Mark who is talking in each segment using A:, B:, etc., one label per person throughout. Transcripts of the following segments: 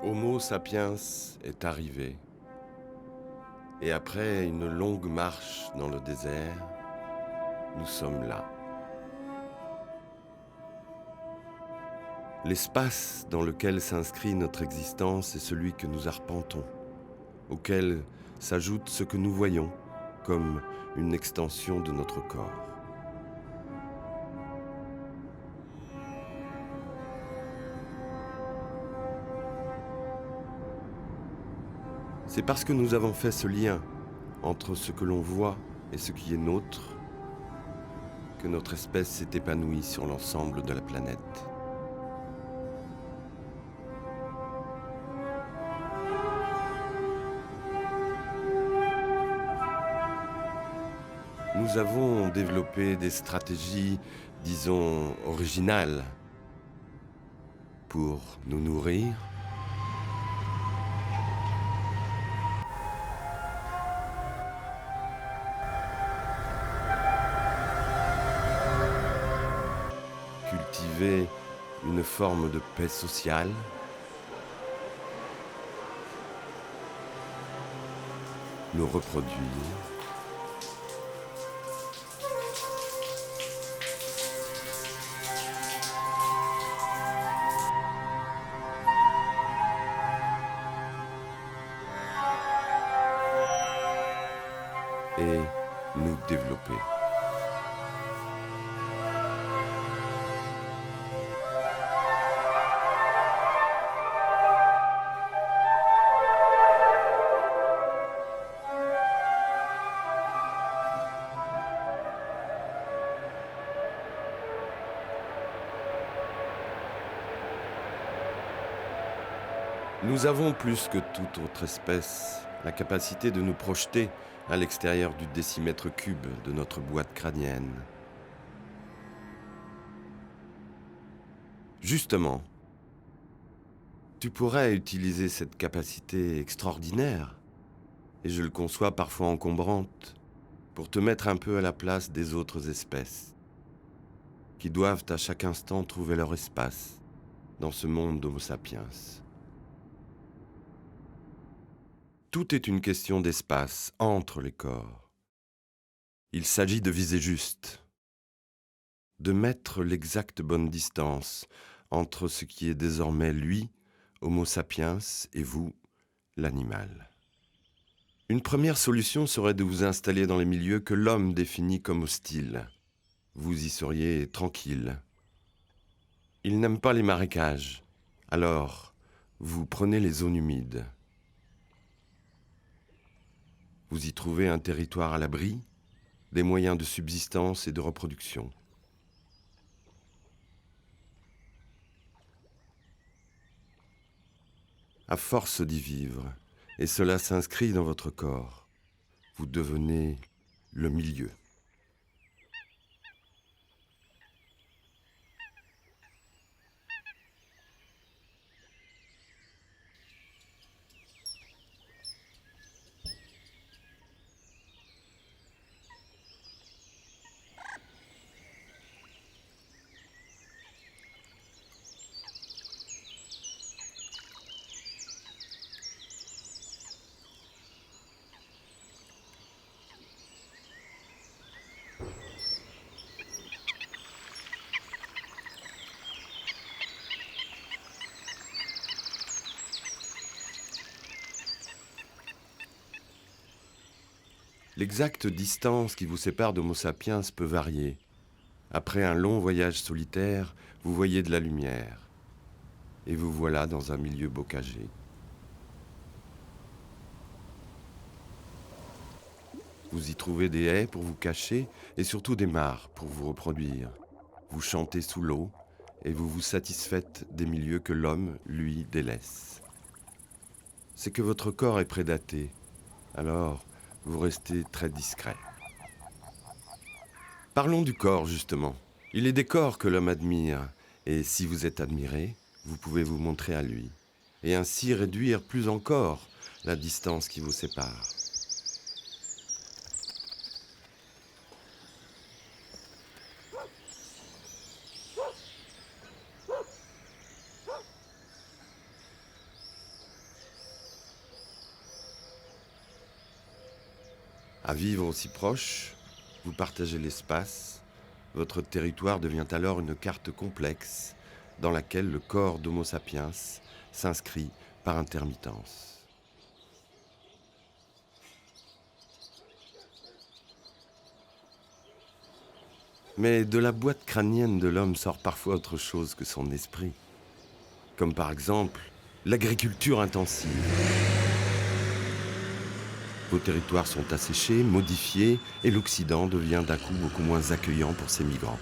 A: Homo sapiens est arrivé, et après une longue marche dans le désert, nous sommes là. L'espace dans lequel s'inscrit notre existence est celui que nous arpentons, auquel s'ajoute ce que nous voyons comme une extension de notre corps. C'est parce que nous avons fait ce lien entre ce que l'on voit et ce qui est nôtre que notre espèce s'est épanouie sur l'ensemble de la planète. Nous avons développé des stratégies, disons, originales pour nous nourrir, cultiver une forme de paix sociale, nous reproduire, et nous développer. Nous avons, plus que toute autre espèce, la capacité de nous projeter à l'extérieur du décimètre cube de notre boîte crânienne. Justement, tu pourrais utiliser cette capacité extraordinaire, et je le conçois parfois encombrante, pour te mettre un peu à la place des autres espèces, qui doivent à chaque instant trouver leur espace dans ce monde d'Homo sapiens. Tout est une question d'espace entre les corps. Il s'agit de viser juste, de mettre l'exacte bonne distance entre ce qui est désormais lui, Homo sapiens, et vous, l'animal. Une première solution serait de vous installer dans les milieux que l'homme définit comme hostiles. Vous y seriez tranquille. Il n'aime pas les marécages, alors vous prenez les zones humides. Vous y trouvez un territoire à l'abri, des moyens de subsistance et de reproduction. À force d'y vivre, et cela s'inscrit dans votre corps, vous devenez le milieu. L'exacte distance qui vous sépare d'Homo sapiens peut varier. Après un long voyage solitaire, vous voyez de la lumière. Et vous voilà dans un milieu bocagé. Vous y trouvez des haies pour vous cacher et surtout des mares pour vous reproduire. Vous chantez sous l'eau et vous vous satisfaites des milieux que l'homme, lui, délaisse. C'est que votre corps est prédaté, alors vous restez très discret. Parlons du corps, justement. Il est des corps que l'homme admire, et si vous êtes admiré, vous pouvez vous montrer à lui, et ainsi réduire plus encore la distance qui vous sépare. À vivre aussi proche, vous partagez l'espace. Votre territoire devient alors une carte complexe dans laquelle le corps d'Homo sapiens s'inscrit par intermittence. Mais de la boîte crânienne de l'homme sort parfois autre chose que son esprit. Comme par exemple l'agriculture intensive. Vos territoires sont asséchés, modifiés, et l'Occident devient d'un coup beaucoup moins accueillant pour ces migrants.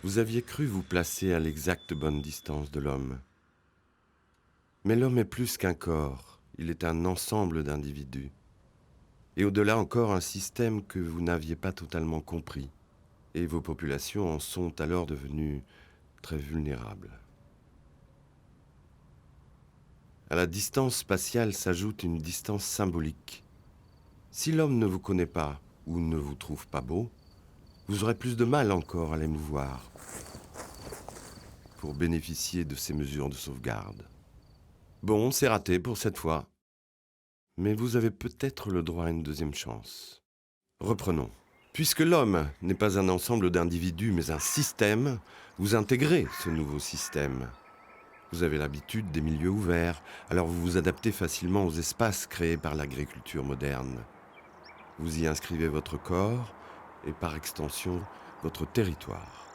A: Vous aviez cru vous placer à l'exacte bonne distance de l'homme. Mais l'homme est plus qu'un corps, il est un ensemble d'individus. Et au-delà encore un système que vous n'aviez pas totalement compris. Et vos populations en sont alors devenues très vulnérables. À la distance spatiale s'ajoute une distance symbolique. Si l'homme ne vous connaît pas ou ne vous trouve pas beau, vous aurez plus de mal encore à l'émouvoir pour bénéficier de ces mesures de sauvegarde. Bon, c'est raté pour cette fois. Mais vous avez peut-être le droit à une deuxième chance. Reprenons. Puisque l'homme n'est pas un ensemble d'individus, mais un système, vous intégrez ce nouveau système. Vous avez l'habitude des milieux ouverts, alors vous vous adaptez facilement aux espaces créés par l'agriculture moderne. Vous y inscrivez votre corps et par extension votre territoire.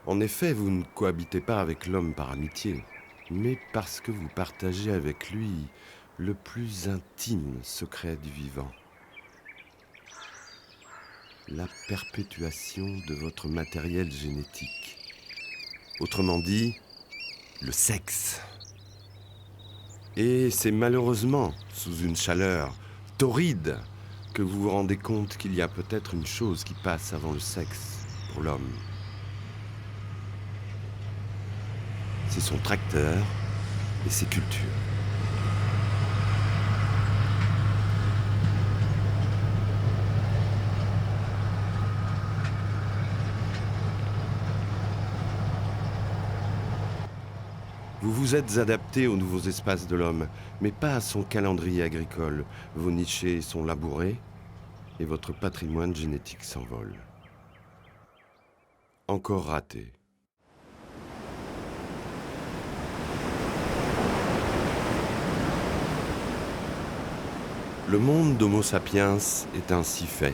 A: En effet, vous ne cohabitez pas avec l'homme par amitié, mais parce que vous partagez avec lui le plus intime secret du vivant. La perpétuation de votre matériel génétique. Autrement dit, le sexe. Et c'est malheureusement sous une chaleur torride que vous vous rendez compte qu'il y a peut-être une chose qui passe avant le sexe pour l'homme. C'est son tracteur et ses cultures. Vous vous êtes adapté aux nouveaux espaces de l'homme, mais pas à son calendrier agricole. Vos nichés sont labourés et votre patrimoine génétique s'envole. Encore raté. Le monde d'Homo sapiens est ainsi fait.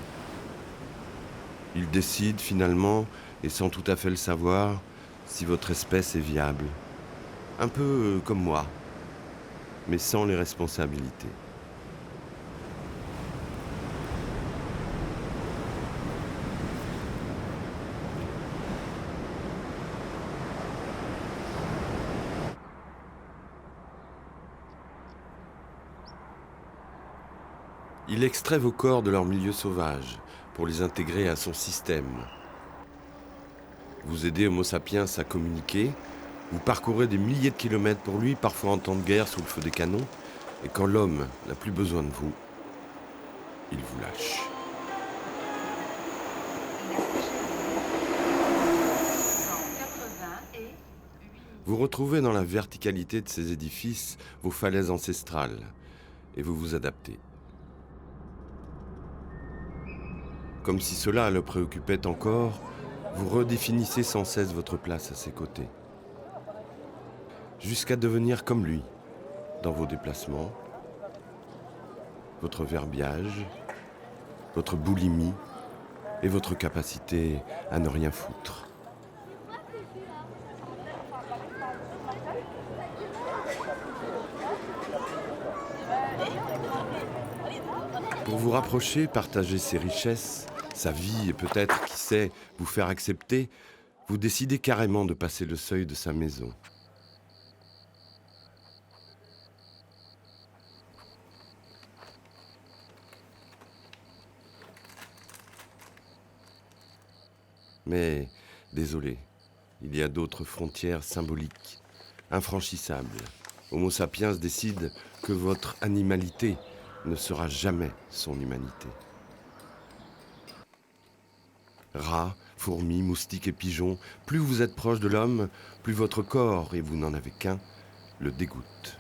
A: Il décide finalement, et sans tout à fait le savoir, si votre espèce est viable. Un peu comme moi, mais sans les responsabilités. Il extrait vos corps de leur milieu sauvage pour les intégrer à son système. Vous aidez Homo sapiens à communiquer, vous parcourez des milliers de kilomètres pour lui, parfois en temps de guerre sous le feu des canons, et quand l'homme n'a plus besoin de vous, il vous lâche. Vous retrouvez dans la verticalité de ces édifices vos falaises ancestrales, et vous vous adaptez. Comme si cela le préoccupait encore, vous redéfinissez sans cesse votre place à ses côtés. Jusqu'à devenir comme lui, dans vos déplacements, votre verbiage, votre boulimie et votre capacité à ne rien foutre. Pour vous rapprocher, partager ses richesses, sa vie et peut-être, qui sait, vous faire accepter, vous décidez carrément de passer le seuil de sa maison. Mais, désolé, il y a d'autres frontières symboliques, infranchissables. Homo sapiens décide que votre animalité ne sera jamais son humanité. Rats, fourmis, moustiques et pigeons, plus vous êtes proche de l'homme, plus votre corps, et vous n'en avez qu'un, le dégoûte.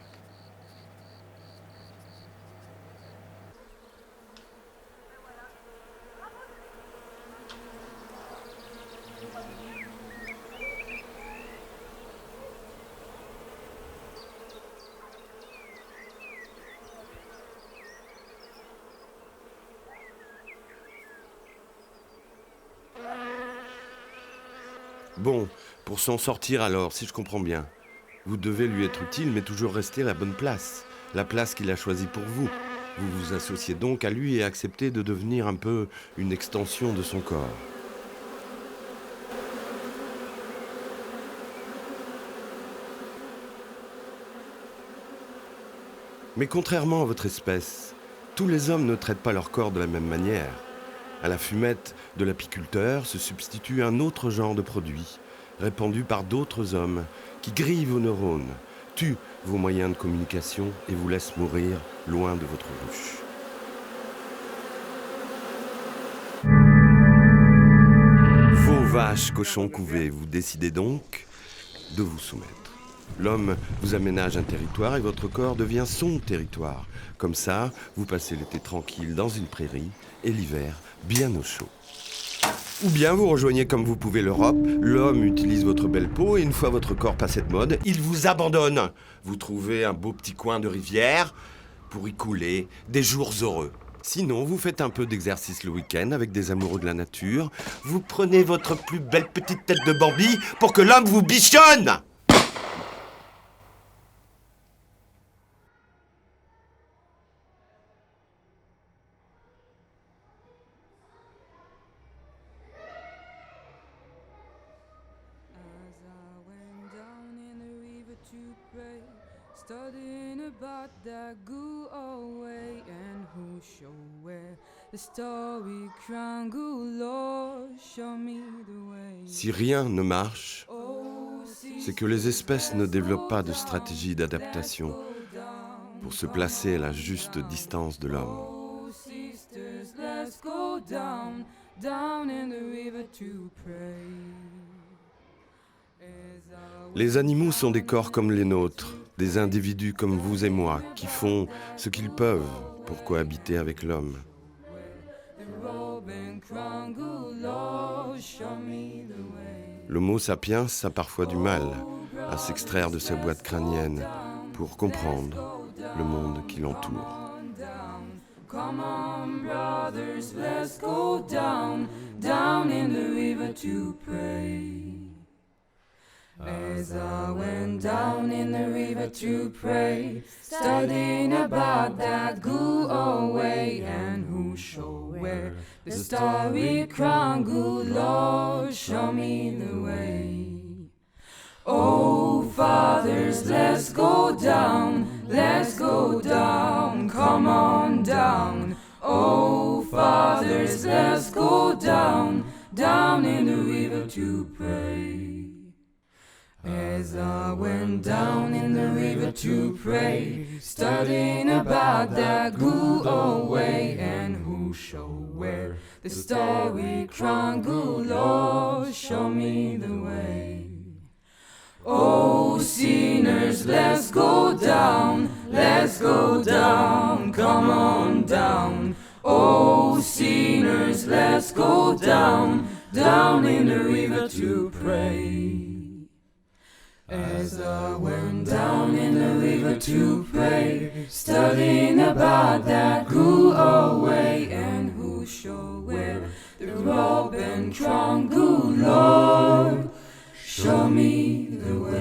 A: Bon, pour s'en sortir alors, si je comprends bien, vous devez lui être utile, mais toujours rester à la bonne place, la place qu'il a choisie pour vous. Vous vous associez donc à lui et acceptez de devenir un peu une extension de son corps. Mais contrairement à votre espèce, tous les hommes ne traitent pas leur corps de la même manière. À la fumette de l'apiculteur se substitue un autre genre de produit, répandu par d'autres hommes, qui grillent vos neurones, tuent vos moyens de communication et vous laissent mourir loin de votre ruche. Vos vaches, cochons couvés, vous décidez donc de vous soumettre. L'homme vous aménage un territoire et votre corps devient son territoire. Comme ça, vous passez l'été tranquille dans une prairie et l'hiver bien au chaud. Ou bien vous rejoignez comme vous pouvez l'Europe, l'homme utilise votre belle peau et une fois votre corps passé de mode, il vous abandonne. Vous trouvez un beau petit coin de rivière pour y couler des jours heureux. Sinon, vous faites un peu d'exercice le week-end avec des amoureux de la nature. Vous prenez votre plus belle petite tête de Bambi pour que l'homme vous bichonne.
B: Studying about that go away and who shall wear the starry crown, good Lord, show me the way.
A: Si rien ne marche, c'est que les espèces ne développent pas de stratégie d'adaptation pour se placer à la juste distance de l'homme.
B: Oh, sisters, let's go down, down in the river to pray.
A: Les animaux sont des corps comme les nôtres, des individus comme vous et moi, qui font ce qu'ils peuvent pour cohabiter avec l'homme. L'Homo sapiens a parfois du mal à s'extraire de sa boîte crânienne pour comprendre le monde qui l'entoure.
B: Come on, brothers, let's go down, down in the river to pray. As I went down in the river to pray, studying about that go away and who shall wear the starry crown, good Lord, show me the way. Oh, fathers, let's go down, come on down. Oh, fathers, let's go down, down in the river to pray. As I went down in the river to pray, studying about that go away and who shall wear the starry crown, good Lord, show me the way. Oh, sinners, let's go down, come on down. Oh, sinners, let's go down, down in the river to pray. As I went down in the river to pray, studying about that go away and who shall wear the robe and crown, good Lord, show me the way.